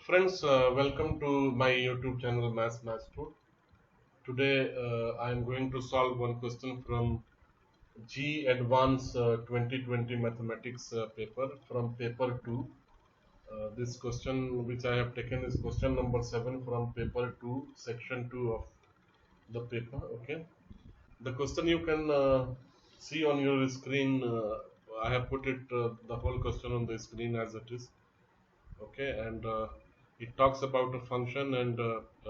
Friends, welcome to my YouTube channel Maths Master. Today I am going to solve one question from G Advanced 2020 Mathematics paper from paper 2. This question which I have taken is question number 7 from paper 2, section 2 of the paper. Okay. The question you can see on your screen. I have put it the whole question on the screen as it is. Okay, and it talks about a function and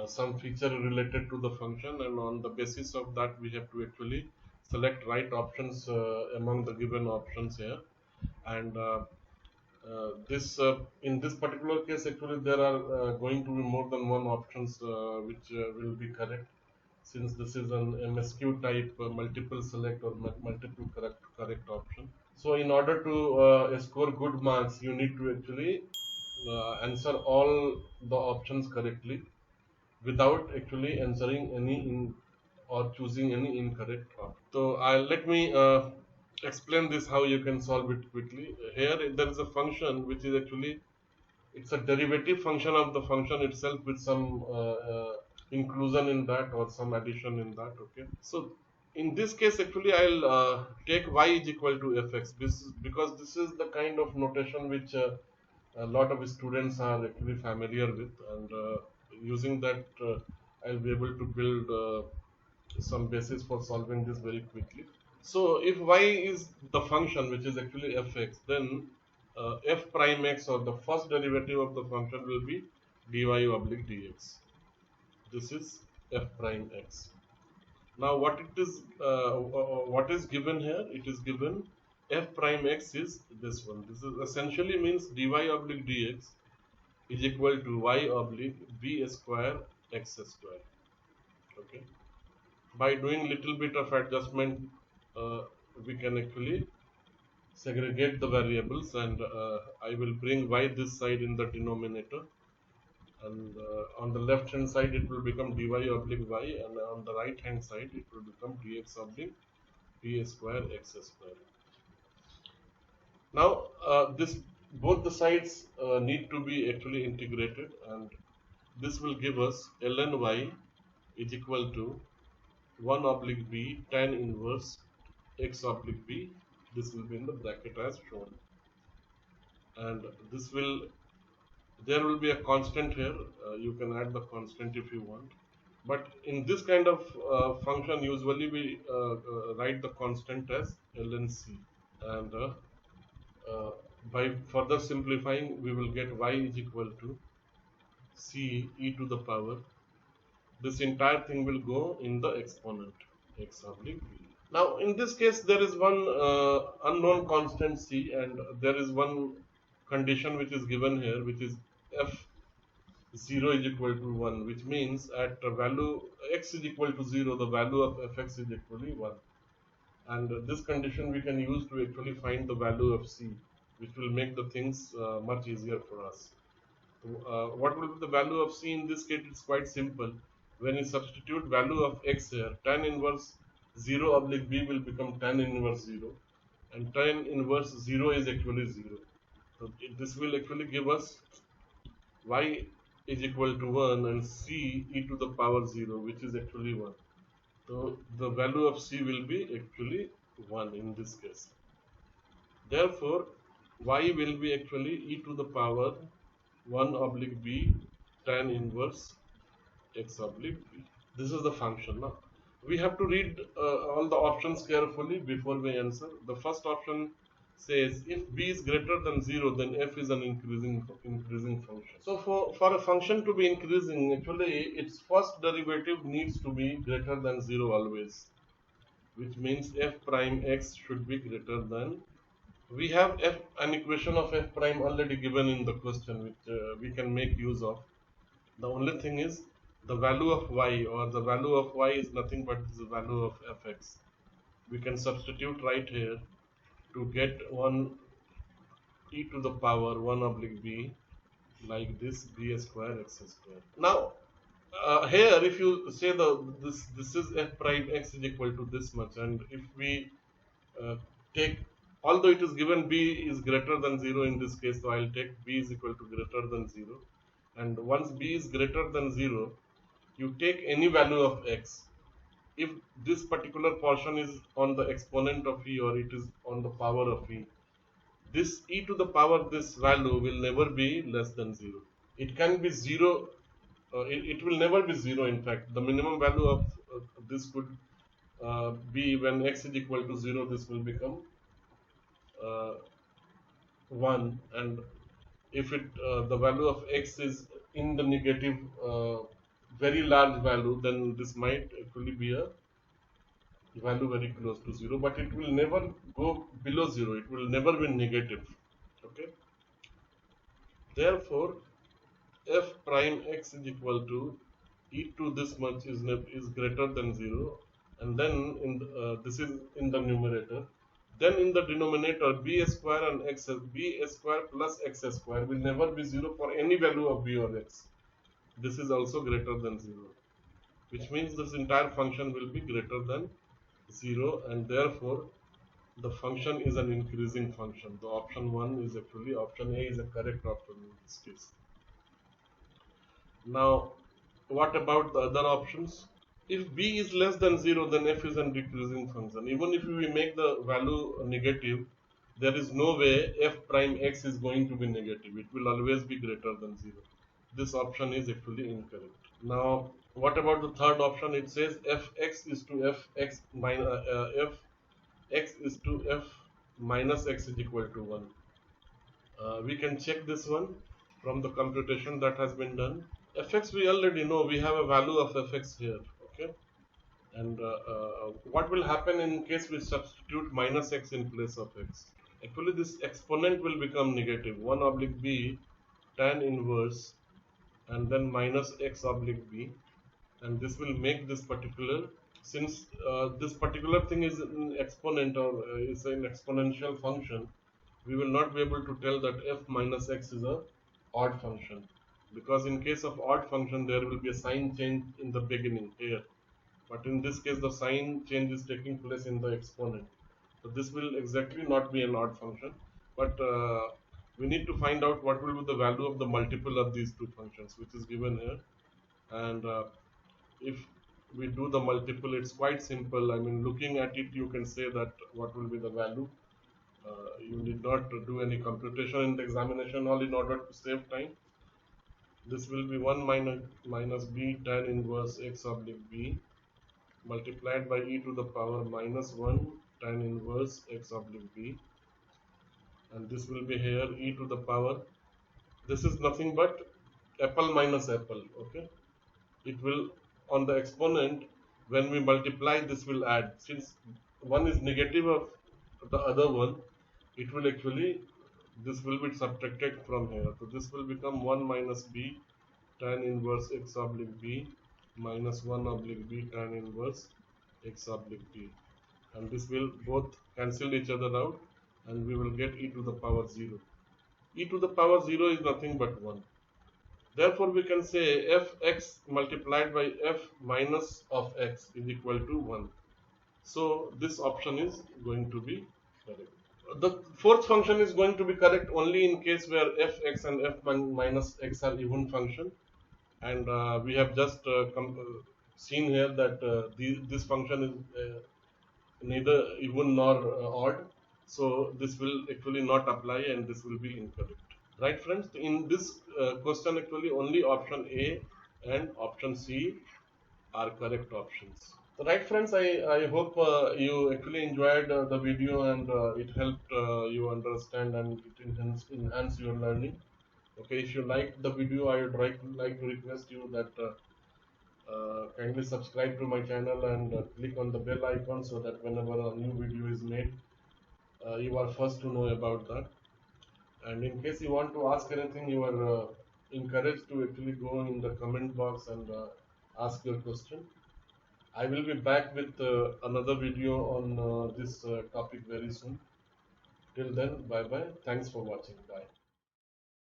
some feature related to the function, and on the basis of that we have to actually select right options among the given options here. And this in this particular case actually there are going to be more than one options which will be correct, since this is an MSQ type multiple select or multiple correct option. So in order to score good marks, you need to actually answer all the options correctly without actually answering any or choosing any incorrect option. So let me explain this how you can solve it quickly. Here there is a function which is actually it's a derivative function of the function itself with some inclusion in that or some addition in that. Okay, so in this case actually I'll take y is equal to fx, because this is the kind of notation which a lot of students are actually familiar with, and using that I'll be able to build some basis for solving this very quickly. So if y is the function which is actually fx, then f prime x, or the first derivative of the function, will be dy oblique dx. This is f prime x. Now what is given here? It is given f prime x is this one. This is essentially means dy oblique dx is equal to y oblique b square x square. Okay. By doing little bit of adjustment, we can actually segregate the variables, and I will bring y this side in the denominator, and on the left hand side it will become dy oblique y, and on the right hand side it will become dx oblique b square x square. Now this both the sides need to be actually integrated, and this will give us ln y is equal to 1 oblique b tan inverse x oblique b. This will be in the bracket as shown, and this will there will be a constant here. You can add the constant if you want, but in this kind of function usually we write the constant as ln c, and uh, by further simplifying we will get y is equal to c e to the power. This entire thing will go in the exponent x oblique b. Now in this case there is one unknown constant c, and there is one condition which is given here, which is f 0 is equal to 1, which means at a value x is equal to 0, the value of fx is equally 1. And this condition we can use to actually find the value of c, which will make the things much easier for us. What will be the value of c in this case? It's quite simple. When you substitute value of x here, tan inverse 0 oblique b will become tan inverse 0, and tan inverse 0 is actually 0. So this will actually give us y is equal to 1 and c e to the power 0, which is actually 1. So the value of c will be actually 1 in this case. Therefore, y will be actually e to the power 1 oblique b tan inverse x oblique b. This is the function. Now we have to read all the options carefully before we answer. The first option says if b is greater than 0, then f is an increasing function. So for a function to be increasing, actually its first derivative needs to be greater than 0 always, which means f prime x should be greater than. We have an equation of f prime already given in the question, which we can make use of. The only thing is the value of y, or the value of y is nothing but the value of fx. We can substitute right here to get 1 e to the power 1 oblique b, like this, b square x square. Now here if you say this is f prime x is equal to this much, and if we uh, take, although it is given b is greater than 0 in this case, so I'll take b is equal to greater than 0. and once b is greater than 0, you take any value of x. If this particular portion is on the exponent of e or it is on the power of e, this e to the power this value will never be less than 0. It can be 0, it will never be 0. In fact, the minimum value of this could be when x is equal to 0, this will become uh, 1, and if it the value of x is in the negative very large value, then this might actually be a value very close to 0, but it will never go below 0, it will never be negative. Okay, therefore f prime x is equal to e to this much is greater than 0, and then this is in the numerator, then in the denominator b square and b square plus x square will never be 0 for any value of b or x. This is also greater than 0, which means this entire function will be greater than 0, and therefore the function is an increasing function. The option 1 is actually, option A is a correct option in this case. Now, what about the other options? If b is less than 0, then f is a decreasing function. Even if we make the value negative, there is no way f prime x is going to be negative. It will always be greater than 0. This option is actually incorrect. Now, what about the third option? It says fx is to fx minus f x is to f minus x is equal to 1. We can check this one from the computation that has been done. Fx we already know, we have a value of fx here. Okay, and what will happen in case we substitute minus x in place of x? Actually, this exponent will become negative, 1 oblique b tan inverse and then minus x oblique b, and this will make this particular, since this particular thing is an exponent or is an exponential function, we will not be able to tell that f minus x is a odd function, because in case of odd function there will be a sign change in the beginning here, but in this case the sign change is taking place in the exponent, so this will exactly not be an odd function. But we need to find out what will be the value of the multiple of these two functions, which is given here, and if we do the multiple, it's quite simple. I mean, looking at it, you can say that what will be the value. You need not do any computation in the examination hall in order to save time. This will be 1 minus b tan inverse x oblique b multiplied by e to the power minus 1 tan inverse x oblique b, and this will be here e to the power, this is nothing but apple minus apple. Okay, it will, on the exponent, when we multiply this will add, since one is negative of the other one, it will actually, this will be subtracted from here, so this will become 1 minus b tan inverse x oblique b minus 1 oblique b tan inverse x oblique b, and this will both cancel each other out, and we will get e to the power 0. E to the power 0 is nothing but 1. Therefore, we can say fx multiplied by f minus of x is equal to 1. So, this option is going to be correct. The fourth function is going to be correct only in case where fx and f minus x are even function, and we have just seen here that this function is neither even nor odd, so this will actually not apply and this will be incorrect. Right, friends? In this question, actually only option A and option C are correct options. So, right, friends, I hope you actually enjoyed the video, and it helped you understand and it enhance your learning. Okay, if you liked the video, I would like to request you that kindly subscribe to my channel and click on the bell icon, so that whenever a new video is made, you are first to know about that. And in case you want to ask anything, you are encouraged to actually go in the comment box and ask your question. I will be back with another video on this topic very soon. Till then, bye bye. Thanks for watching. Bye.